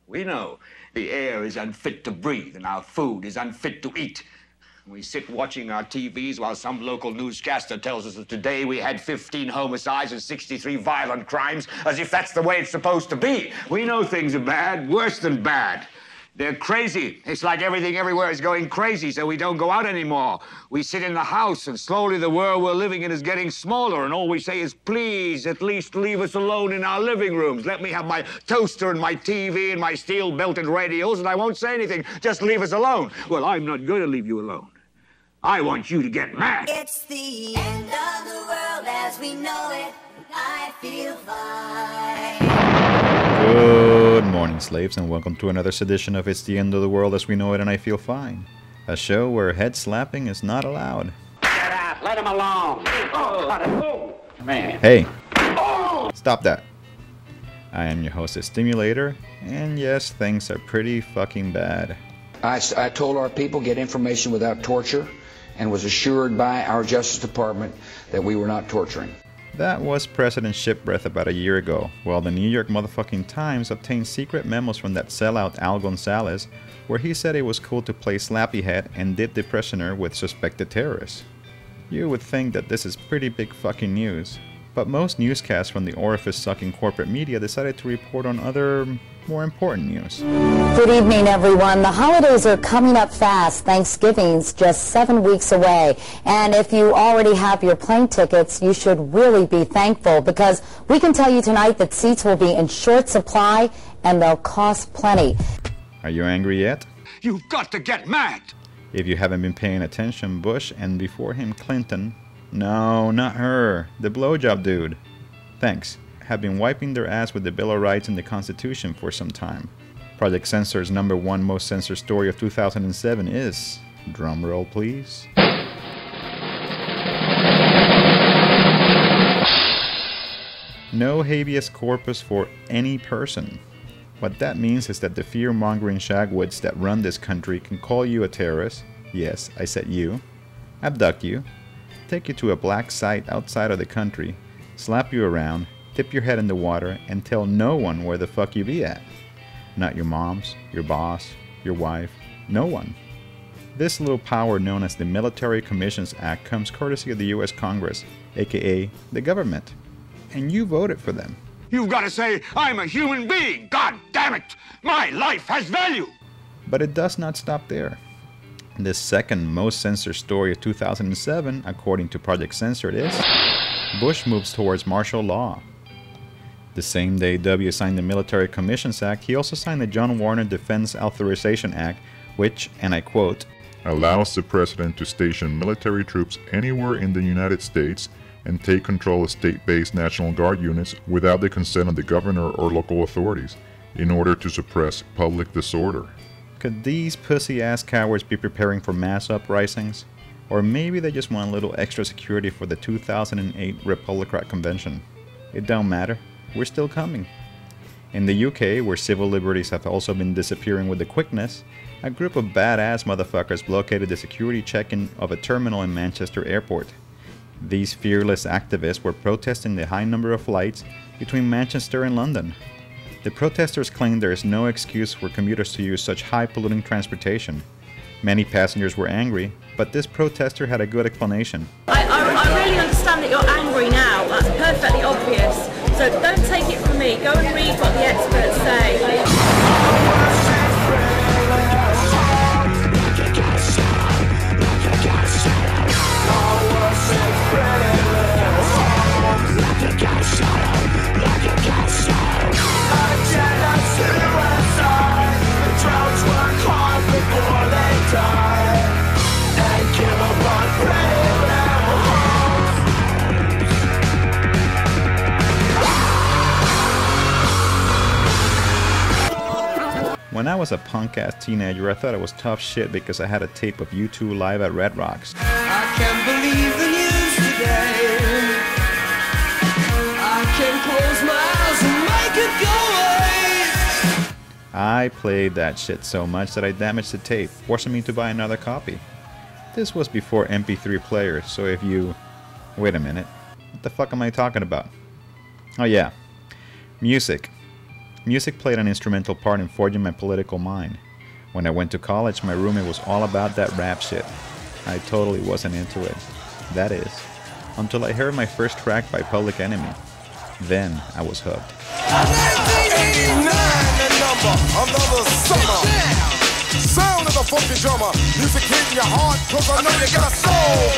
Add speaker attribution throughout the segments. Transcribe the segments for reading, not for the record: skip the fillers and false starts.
Speaker 1: We know the air is unfit to breathe and our food is unfit to eat. We sit watching our TVs while some local newscaster tells us that today we had 15 homicides and 63 violent crimes, as if that's the way it's supposed to be. We know things are bad, worse than bad. They're crazy. It's like everything everywhere is going crazy, so we don't go out anymore. We sit in the house, and slowly the world we're living in is getting smaller, and all we say is, please, at least leave us alone in our living rooms. Let me have my toaster and my TV and my steel-belted radios, and I won't say anything. Just leave us alone. Well, I'm not going to leave you alone. I want you to get mad.
Speaker 2: It's the end of the world as we know it. I feel fine.
Speaker 3: Good morning, slaves, and welcome to another edition of It's the End of the World as We Know It and I Feel Fine. A show where head slapping is not allowed.
Speaker 4: Get out! Let him alone! Oh, man.
Speaker 3: Hey! Stop that. I am your host, Stimulator, and yes, things are pretty fucking bad.
Speaker 5: I told our people get information without torture and was assured by our Justice Department that we were not torturing.
Speaker 3: That was President Shipbreath about a year ago, while the New York motherfucking Times obtained secret memos from that sellout Al Gonzalez, where he said it was cool to play Slappy Head and dip the prisoner with suspected terrorists. You would think that this is pretty big fucking news, but most newscasts from the orifice-sucking corporate media decided to report on other, more important news.
Speaker 6: Good evening, everyone. The holidays are coming up fast. Thanksgiving's just 7 weeks away. And if you already have your plane tickets, you should really be thankful, because we can tell you tonight that seats will be in short supply and they'll cost plenty.
Speaker 3: Are you angry yet?
Speaker 1: You've got to get mad.
Speaker 3: If you haven't been paying attention, Bush and before him Clinton, no, not her, the blowjob dude, thanks, have been wiping their ass with the Bill of Rights and the Constitution for some time. Project Censor's #1 most censored story of 2007 is, drumroll please, no habeas corpus for any person. What that means is that the fear-mongering shagwoods that run this country can call you a terrorist, yes, I said you, abduct you, take you to a black site outside of the country, slap you around, dip your head in the water, and tell no one where the fuck you be at. Not your moms, your boss, your wife, no one. This little power known as the Military Commissions Act comes courtesy of the US Congress, aka the government. And you voted for them.
Speaker 1: You've got to say, I'm a human being. God damn it. My life has value.
Speaker 3: But it does not stop there. This second most censored story of 2007, according to Project Censored, is Bush moves towards martial law. The same day W signed the Military Commissions Act, he also signed the John Warner Defense Authorization Act, which, and I quote,
Speaker 7: allows the president to station military troops anywhere in the United States and take control of state-based National Guard units without the consent of the governor or local authorities in order to suppress public disorder.
Speaker 3: Could these pussy-ass cowards be preparing for mass uprisings? Or maybe they just want a little extra security for the 2008 Republican Convention. It don't matter. We're still coming. In the UK, where civil liberties have also been disappearing with the quickness, a group of badass motherfuckers blockaded the security check-in of a terminal in Manchester Airport. These fearless activists were protesting the high number of flights between Manchester and London. The protesters claimed there is no excuse for commuters to use such high-polluting transportation. Many passengers were angry, but this protester had a good explanation.
Speaker 8: I really understand that you're angry now. That's perfectly obvious. So don't take it from me. Go and read what the experts say.
Speaker 3: When I was a punk-ass teenager, I thought it was tough shit because I had a tape of U2 live at Red Rocks.
Speaker 9: I can't believe the news today. I can close my eyes and make it go away.
Speaker 3: I played that shit so much that I damaged the tape, forcing me to buy another copy. This was before MP3 players, so if you... Wait a minute. What the fuck am I talking about? Oh yeah. Music. Music played an instrumental part in forging my political mind. When I went to college, my roommate was all about that rap shit. I totally wasn't into it. That is, until I heard my first track by Public Enemy. Then I was hooked.
Speaker 9: 89, the number, another summer. Sound of the funky drummer. Music hitting your heart, cause I know you got soul.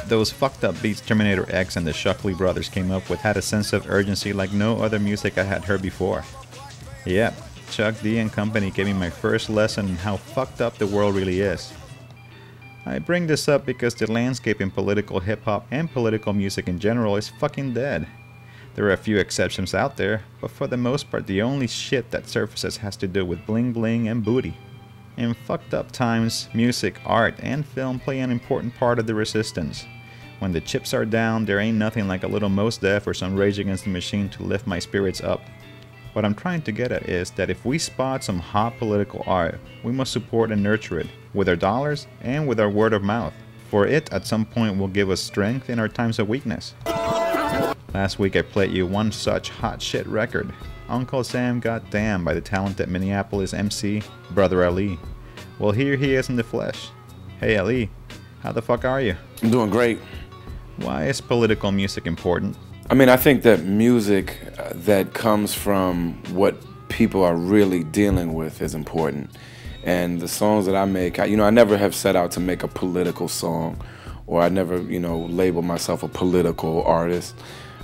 Speaker 3: Those fucked up beats Terminator X and the Shockley brothers came up with had a sense of urgency like no other music I had heard before. Yep, Chuck D and company gave me my first lesson in how fucked up the world really is. I bring this up because the landscape in political hip-hop and political music in general is fucking dead. There are a few exceptions out there, but for the most part the only shit that surfaces has to do with bling bling and booty. In fucked up times, music, art, and film play an important part of the resistance. When the chips are down, there ain't nothing like a little Mos Def or some Rage Against the Machine to lift my spirits up. What I'm trying to get at is that if we spot some hot political art, we must support and nurture it, with our dollars and with our word of mouth, for it at some point will give us strength in our times of weakness. Last week I played you one such hot shit record, Uncle Sam Got Damn by the talented Minneapolis MC, Brother Ali. Well, here he is in the flesh. Hey Ali, how the fuck are you?
Speaker 10: I'm doing great.
Speaker 3: Why is political music important?
Speaker 10: I mean, I think that music that comes from what people are really dealing with is important. And the songs that I make, I never have set out to make a political song, or I never, label myself a political artist.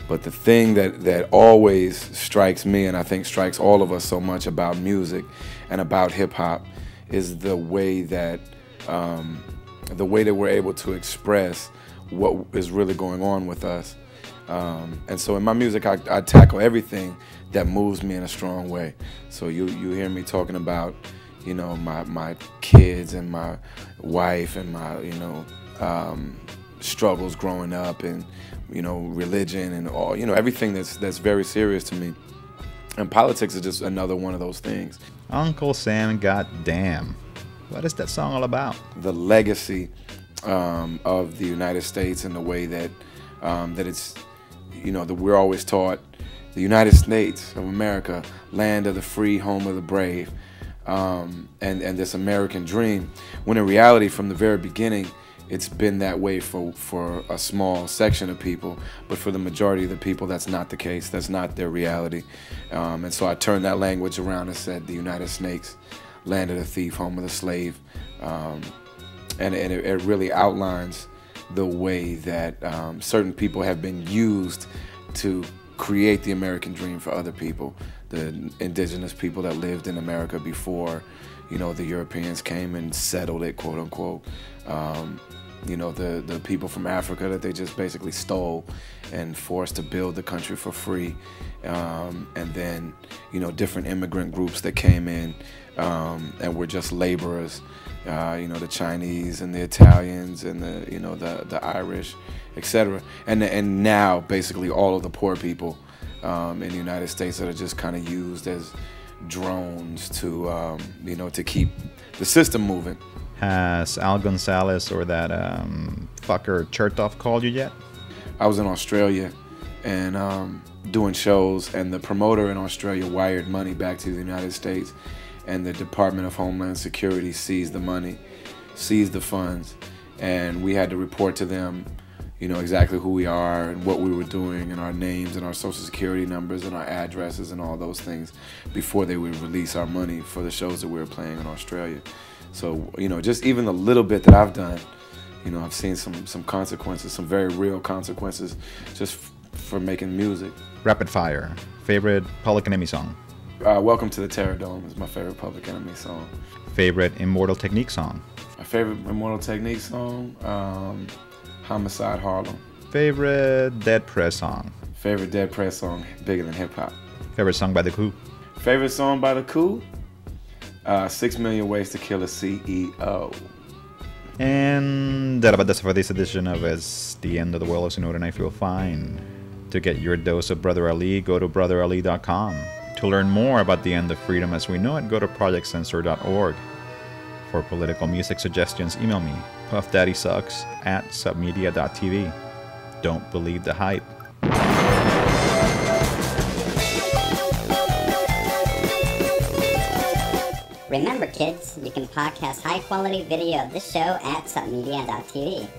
Speaker 10: But the thing that always strikes me, and I think strikes all of us so much about music and about hip hop, is the way that we're able to express what is really going on with us. And so in my music, I tackle everything that moves me in a strong way. So you hear me talking about, my kids and my wife and my, struggles growing up, and, religion and all, everything that's very serious to me. And politics is just another one of those things.
Speaker 3: Uncle Sam Got Damn. What is that song all about?
Speaker 10: The legacy of the United States, and the way that that it's, that we're always taught the United States of America, land of the free, home of the brave, and this American dream, when in reality from the very beginning it's been that way for a small section of people, but for the majority of the people that's not the case, that's not their reality. And so I turned that language around and said the United Snakes, land of the thief, home of the slave, and it really outlines the way that certain people have been used to create the American dream for other people, the indigenous people that lived in America before, the Europeans came and settled it, quote unquote. The people from Africa that they just basically stole and forced to build the country for free. And then, different immigrant groups that came in and were just laborers. The Chinese and the Italians and the Irish, etc. And now basically all of the poor people in the United States that are just kind of used as drones to to keep the system moving.
Speaker 3: Has Al Gonzalez or that fucker Chertoff called you yet?
Speaker 10: I was in Australia and doing shows, and the promoter in Australia wired money back to the United States, and the Department of Homeland Security seized the money, seized the funds, and we had to report to them, exactly who we are and what we were doing and our names and our social security numbers and our addresses and all those things before they would release our money for the shows that we were playing in Australia. So, just even the little bit that I've done, I've seen some consequences, some very real consequences just for making music.
Speaker 3: Rapid fire. Favorite Public Enemy song?
Speaker 10: Welcome to the Terror Dome is my favorite Public Enemy song.
Speaker 3: Favorite Immortal Technique song?
Speaker 10: My favorite Immortal Technique song, Homicide Harlem.
Speaker 3: Favorite Dead Prez song?
Speaker 10: Favorite Dead Prez song, Bigger Than Hip Hop.
Speaker 3: Favorite song by The Coup?
Speaker 10: Favorite song by The Coup? 6 Million Ways to Kill a CEO.
Speaker 3: And that's about it for this edition of It's the End of the World As You Know It and I Feel Fine. To get your dose of Brother Ali, go to brotherali.com. To learn more about the end of freedom as we know it, go to projectcensor.org. For political music suggestions, email me, puffdaddysucks@submedia.tv. Don't believe the hype.
Speaker 11: Remember, kids, you can podcast high-quality video of this show at submedia.tv.